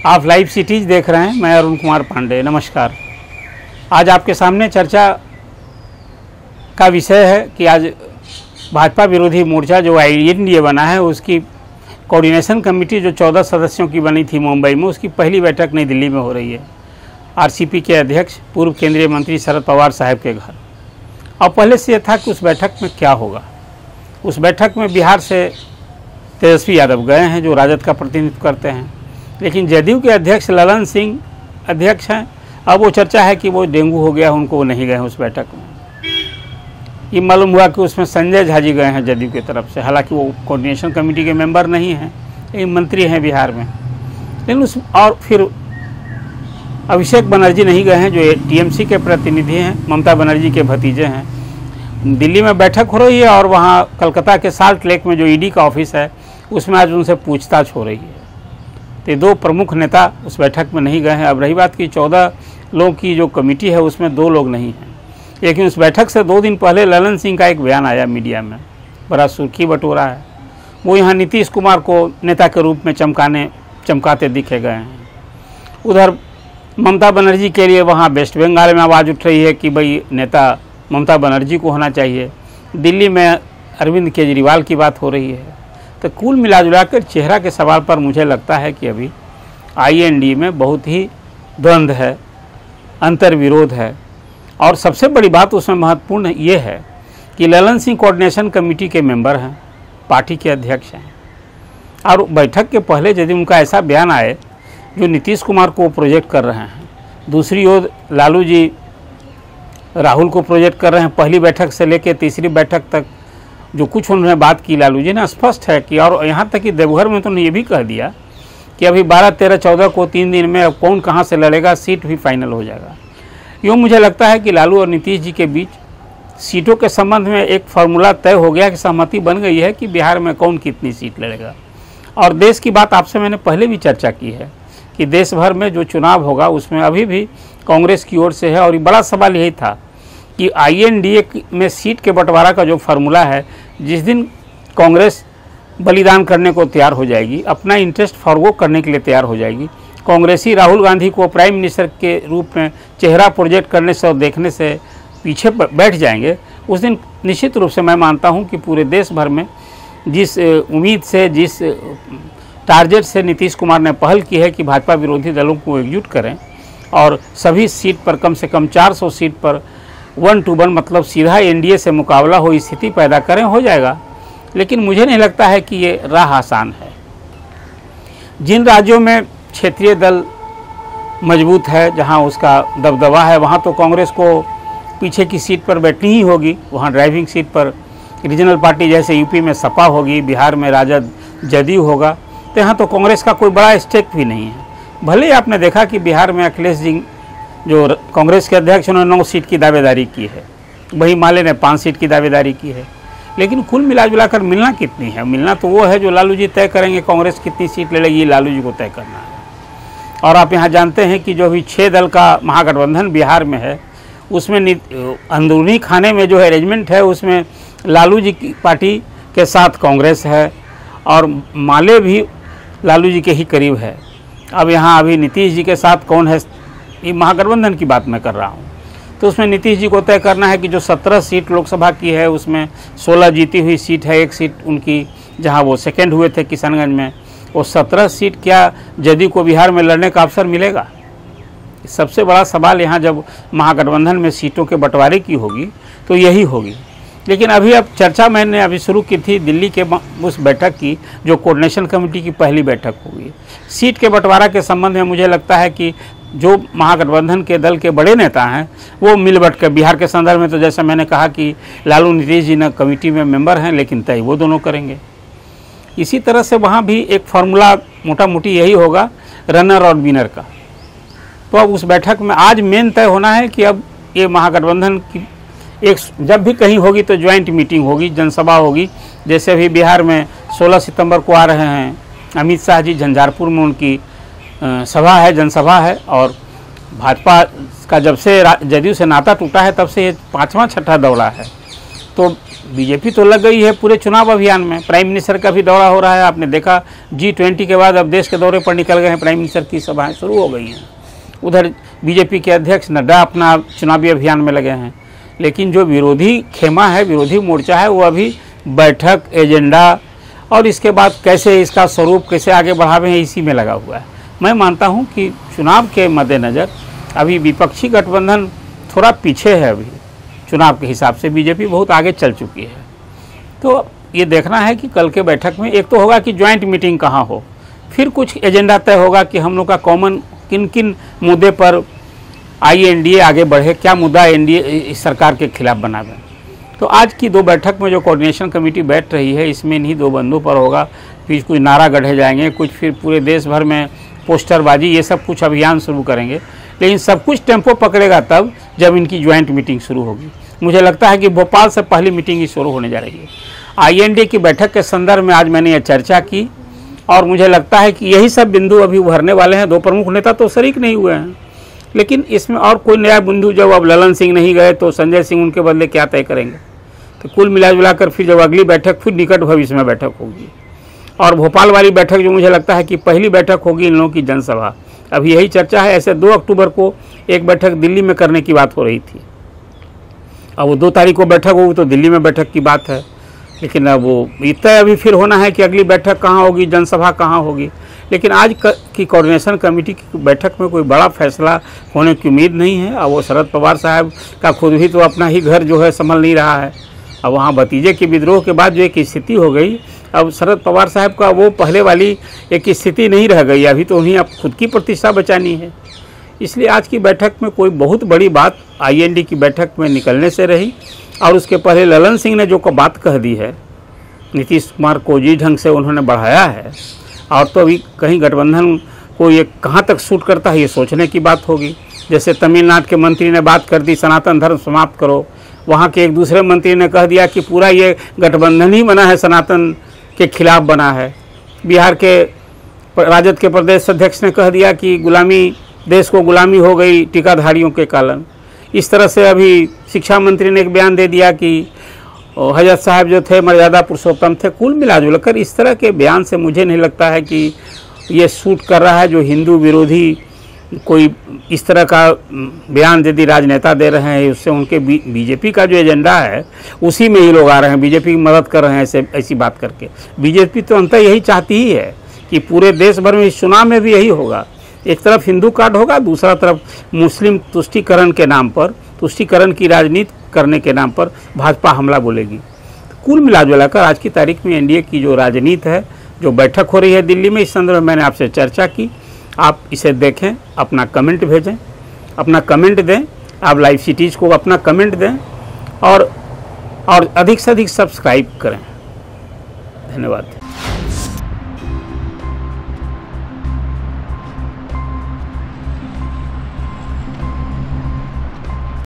आप live cities देख रहे हैं। मैं अरुण कुमार पांडे, नमस्कार। आज आपके सामने चर्चा का विषय है कि आज भाजपा विरोधी मोर्चा जो INDA बना है उसकी कोऑर्डिनेशन कमेटी जो 14 सदस्यों की बनी थी मुंबई में, उसकी पहली बैठक नई दिल्ली में हो रही है। RCP के अध्यक्ष पूर्व केंद्रीय मंत्री शरद पवार साहब के घर। और पहले से यह था कि उस बैठक में क्या होगा। उस बैठक में बिहार से तेजस्वी यादव गए हैं जो राजद का प्रतिनिधित्व करते हैं, लेकिन जदयू के अध्यक्ष ललन सिंह अध्यक्ष हैं। अब वो चर्चा है कि वो डेंगू हो गया, उनको वो नहीं गए उस बैठक में। ये मालूम हुआ कि उसमें संजय झा जी गए हैं जदयू की तरफ से, हालांकि वो कोऑर्डिनेशन कमेटी के मेंबर नहीं हैं, ये मंत्री हैं बिहार में। लेकिन और फिर अभिषेक बनर्जी नहीं गए हैं जो TMC के प्रतिनिधि हैं, ममता बनर्जी के भतीजे हैं। दिल्ली में बैठक हो रही है और वहाँ कलकत्ता के साल्ट लेक में जो ED का ऑफिस है उसमें आज उनसे पूछताछ हो रही है। तो दो प्रमुख नेता उस बैठक में नहीं गए हैं। अब रही बात कि 14 लोगों की जो कमेटी है उसमें 2 लोग नहीं हैं। लेकिन उस बैठक से 2 दिन पहले ललन सिंह का एक बयान आया मीडिया में, बड़ा सुर्खी बटोरा है। वो यहाँ नीतीश कुमार को नेता के रूप में चमकाते दिखे गए हैं। उधर ममता बनर्जी के लिए वहाँ वेस्ट बंगाल में आवाज़ उठ रही है कि भाई नेता ममता बनर्जी को होना चाहिए। दिल्ली में अरविंद केजरीवाल की बात हो रही है। तो कुल मिला कर चेहरा के सवाल पर मुझे लगता है कि अभी INDA में बहुत ही द्वंद्व है, अंतर्विरोध है। और सबसे बड़ी बात उसमें महत्वपूर्ण ये है कि ललन सिंह कोऑर्डिनेशन कमेटी के मेंबर हैं, पार्टी के अध्यक्ष हैं। और बैठक के पहले यदि उनका ऐसा बयान आए जो नीतीश कुमार को प्रोजेक्ट कर रहे हैं, दूसरी ओर लालू जी राहुल को प्रोजेक्ट कर रहे हैं। पहली बैठक से लेकर तीसरी बैठक तक जो कुछ उन्होंने बात की लालू जी ने, स्पष्ट है कि, और यहाँ तक कि देवघर में तो उन्होंने ये भी कह दिया कि अभी 12, 13, 14 को 3 दिन में अब कौन कहाँ से लड़ेगा, सीट भी फाइनल हो जाएगा। यूँ मुझे लगता है कि लालू और नीतीश जी के बीच सीटों के संबंध में एक फार्मूला तय हो गया कि सहमति बन गई है कि बिहार में कौन कितनी सीट लड़ेगा। और देश की बात आपसे मैंने पहले भी चर्चा की है कि देश भर में जो चुनाव होगा उसमें अभी भी कांग्रेस की ओर से है। और बड़ा सवाल यही था कि INDA में सीट के बंटवारा का जो फार्मूला है, जिस दिन कांग्रेस बलिदान करने को तैयार हो जाएगी, अपना इंटरेस्ट फॉरगो करने के लिए तैयार हो जाएगी, कांग्रेसी राहुल गांधी को प्राइम मिनिस्टर के रूप में चेहरा प्रोजेक्ट करने से और देखने से पीछे बैठ जाएंगे, उस दिन निश्चित रूप से मैं मानता हूं कि पूरे देश भर में जिस उम्मीद से, जिस टारगेट से नीतीश कुमार ने पहल की है कि भाजपा विरोधी दलों को एकजुट करें और सभी सीट पर कम से कम 400 सीट पर 1 to 1 मतलब सीधा NDA से मुकाबला हो, स्थिति पैदा करें, हो जाएगा। लेकिन मुझे नहीं लगता है कि ये राह आसान है। जिन राज्यों में क्षेत्रीय दल मजबूत है, जहां उसका दबदबा है, वहां तो कांग्रेस को पीछे की सीट पर बैठनी ही होगी। वहां ड्राइविंग सीट पर रीजनल पार्टी जैसे यूपी में सपा होगी, बिहार में राजद जदयू होगा, तो यहाँ तो कांग्रेस का कोई बड़ा स्टेक भी नहीं है। भले ही आपने देखा कि बिहार में अखिलेश जी जो कांग्रेस के अध्यक्ष, उन्होंने 9 सीट की दावेदारी की है, वही माले ने 5 सीट की दावेदारी की है। लेकिन कुल मिलाजुलाकर मिलना कितनी है? मिलना तो वो है जो लालू जी तय करेंगे। कांग्रेस कितनी सीट लड़ेगी, लालू जी को तय करना है। और आप यहाँ जानते हैं कि जो अभी 6 दल का महागठबंधन बिहार में है, उसमें अंदरूनी खाने में जो अरेंजमेंट है उसमें लालू जी की पार्टी के साथ कांग्रेस है और माले भी लालू जी के ही करीब है। अब यहाँ अभी नीतीश जी के साथ कौन है, ये महागठबंधन की बात मैं कर रहा हूँ। तो उसमें नीतीश जी को तय करना है कि जो 17 सीट लोकसभा की है उसमें 16 जीती हुई सीट है, 1 सीट उनकी जहाँ वो सेकंड हुए थे किशनगंज में, वो 17 सीट क्या जदयू को बिहार में लड़ने का अवसर मिलेगा? सबसे बड़ा सवाल यहाँ जब महागठबंधन में सीटों के बंटवारे की होगी तो यही होगी। लेकिन अब चर्चा मैंने अभी शुरू की थी दिल्ली के उस बैठक की जो कोऑर्डिनेशन कमेटी की पहली बैठक होगी। सीट के बंटवारा के संबंध में मुझे लगता है कि जो महागठबंधन के दल के बड़े नेता हैं वो मिल बट कर, बिहार के संदर्भ में तो जैसे मैंने कहा कि लालू नीतीश जी ने कमेटी में मेंबर हैं, लेकिन तय वो दोनों करेंगे। इसी तरह से वहाँ भी एक फार्मूला मोटा मोटी यही होगा रनर और विनर का। तो अब उस बैठक में आज मेन तय होना है कि अब ये महागठबंधन की एक जब भी कहीं होगी तो ज्वाइंट मीटिंग होगी, जनसभा होगी। जैसे अभी बिहार में 16 सितंबर को आ रहे हैं अमित शाह जी, झंझारपुर में उनकी सभा है, जनसभा है। और भाजपा का जब से जदयू से नाता टूटा है तब से ये 5वां 6ठा दौरा है। तो बीजेपी तो लग गई है पूरे चुनाव अभियान में। प्राइम मिनिस्टर का भी दौरा हो रहा है, आपने देखा G20 के बाद अब देश के दौरे पर निकल गए हैं, प्राइम मिनिस्टर की सभाएं शुरू हो गई हैं। उधर बीजेपी के अध्यक्ष नड्डा अपना चुनावी अभियान में लगे हैं। लेकिन जो विरोधी खेमा है, विरोधी मोर्चा है, वो अभी बैठक, एजेंडा और इसके बाद कैसे इसका स्वरूप कैसे आगे बढ़ावे हैं, इसी में लगा हुआ है। मैं मानता हूं कि चुनाव के मद्देनज़र अभी विपक्षी गठबंधन थोड़ा पीछे है। अभी चुनाव के हिसाब से बीजेपी बहुत आगे चल चुकी है। तो ये देखना है कि कल के बैठक में एक तो होगा कि ज्वाइंट मीटिंग कहाँ हो, फिर कुछ एजेंडा तय होगा कि हम लोग का कॉमन किन किन मुद्दे पर INDA आगे बढ़े, क्या मुद्दा NDA सरकार के खिलाफ बनावे। तो आज की 2 बैठक में जो कोऑर्डिनेशन कमेटी बैठ रही है, इसमें इन्हीं 2 बंदों पर होगा। फिर कुछ नारा गढ़े जाएंगे, कुछ फिर पूरे देश भर में पोस्टरबाजी, ये सब कुछ अभियान शुरू करेंगे। लेकिन सब कुछ टेम्पो पकड़ेगा तब जब इनकी ज्वाइंट मीटिंग शुरू होगी। मुझे लगता है कि भोपाल से पहली मीटिंग ही शुरू होने जा रही है। INDA की बैठक के संदर्भ में आज मैंने यह चर्चा की और मुझे लगता है कि यही सब बिंदु अभी उभरने वाले हैं। 2 प्रमुख नेता तो शरीक नहीं हुए हैं, लेकिन इसमें और कोई नया बिंदु, जब अब ललन सिंह नहीं गए तो संजय सिंह उनके बदले क्या तय करेंगे। तो कुल मिलाजुलाकर फिर जब अगली बैठक फिर निकट भविष्य में बैठक होगी और भोपाल वाली बैठक जो मुझे लगता है कि पहली बैठक होगी इन लोगों की जनसभा। अभी यही चर्चा है। ऐसे 2 अक्टूबर को एक बैठक दिल्ली में करने की बात हो रही थी। अब वो 2 तारीख को बैठक होगी तो दिल्ली में बैठक की बात है। लेकिन अब वो इतना अभी फिर होना है कि अगली बैठक कहाँ होगी, जनसभा कहाँ होगी। लेकिन आज की कोऑर्डिनेशन कमेटी की बैठक में कोई बड़ा फैसला होने की उम्मीद नहीं है। अब वो शरद पवार साहब का खुद भी तो अपना ही घर जो है संभल नहीं रहा है। अब वहाँ भतीजे के विद्रोह के बाद जो एक स्थिति हो गई, अब शरद पवार साहब का वो पहले वाली एक स्थिति नहीं रह गई। अभी तो उन्हें अब खुद की प्रतिष्ठा बचानी है। इसलिए आज की बैठक में कोई बहुत बड़ी बात IND की बैठक में निकलने से रही। और उसके पहले ललन सिंह ने जो बात कह दी है, नीतीश कुमार को जिस ढंग से उन्होंने बढ़ाया है, और तो अभी कहीं गठबंधन को ये कहाँ तक सूट करता है, ये सोचने की बात होगी। जैसे तमिलनाडु के मंत्री ने बात कर दी सनातन धर्म समाप्त करो, वहाँ के एक दूसरे मंत्री ने कह दिया कि पूरा ये गठबंधन ही बना है सनातन के खिलाफ बना है। बिहार के राजद के प्रदेश अध्यक्ष ने कह दिया कि गुलामी, देश को गुलामी हो गई टीकाधारियों के कारण। इस तरह से अभी शिक्षा मंत्री ने एक बयान दे दिया कि हजरत साहब जो थे मर्यादा पुरुषोत्तम थे। कुल मिलाजुलकर इस तरह के बयान से मुझे नहीं लगता है कि ये सूट कर रहा है। जो हिंदू विरोधी कोई इस तरह का बयान यदि राजनेता दे रहे हैं, उससे उनके बीजेपी का जो एजेंडा है उसी में ही लोग आ रहे हैं, बीजेपी की मदद कर रहे हैं ऐसी बात करके। बीजेपी तो अंततः यही चाहती ही है कि पूरे देश भर में इस चुनाव में भी यही होगा। एक तरफ हिंदू कार्ड होगा, दूसरा तरफ मुस्लिम तुष्टीकरण के नाम पर, तुष्टीकरण की राजनीति करने के नाम पर भाजपा हमला बोलेगी। कुल मिलाजुलाकर आज की तारीख में NDA की जो राजनीति है, जो बैठक हो रही है दिल्ली में, इस संदर्भ में मैंने आपसे चर्चा की। आप इसे देखें, अपना कमेंट भेजें, अपना कमेंट दें, आप लाइव सिटीज़ को अपना कमेंट दें और अधिक से अधिक सब्सक्राइब करें। धन्यवाद।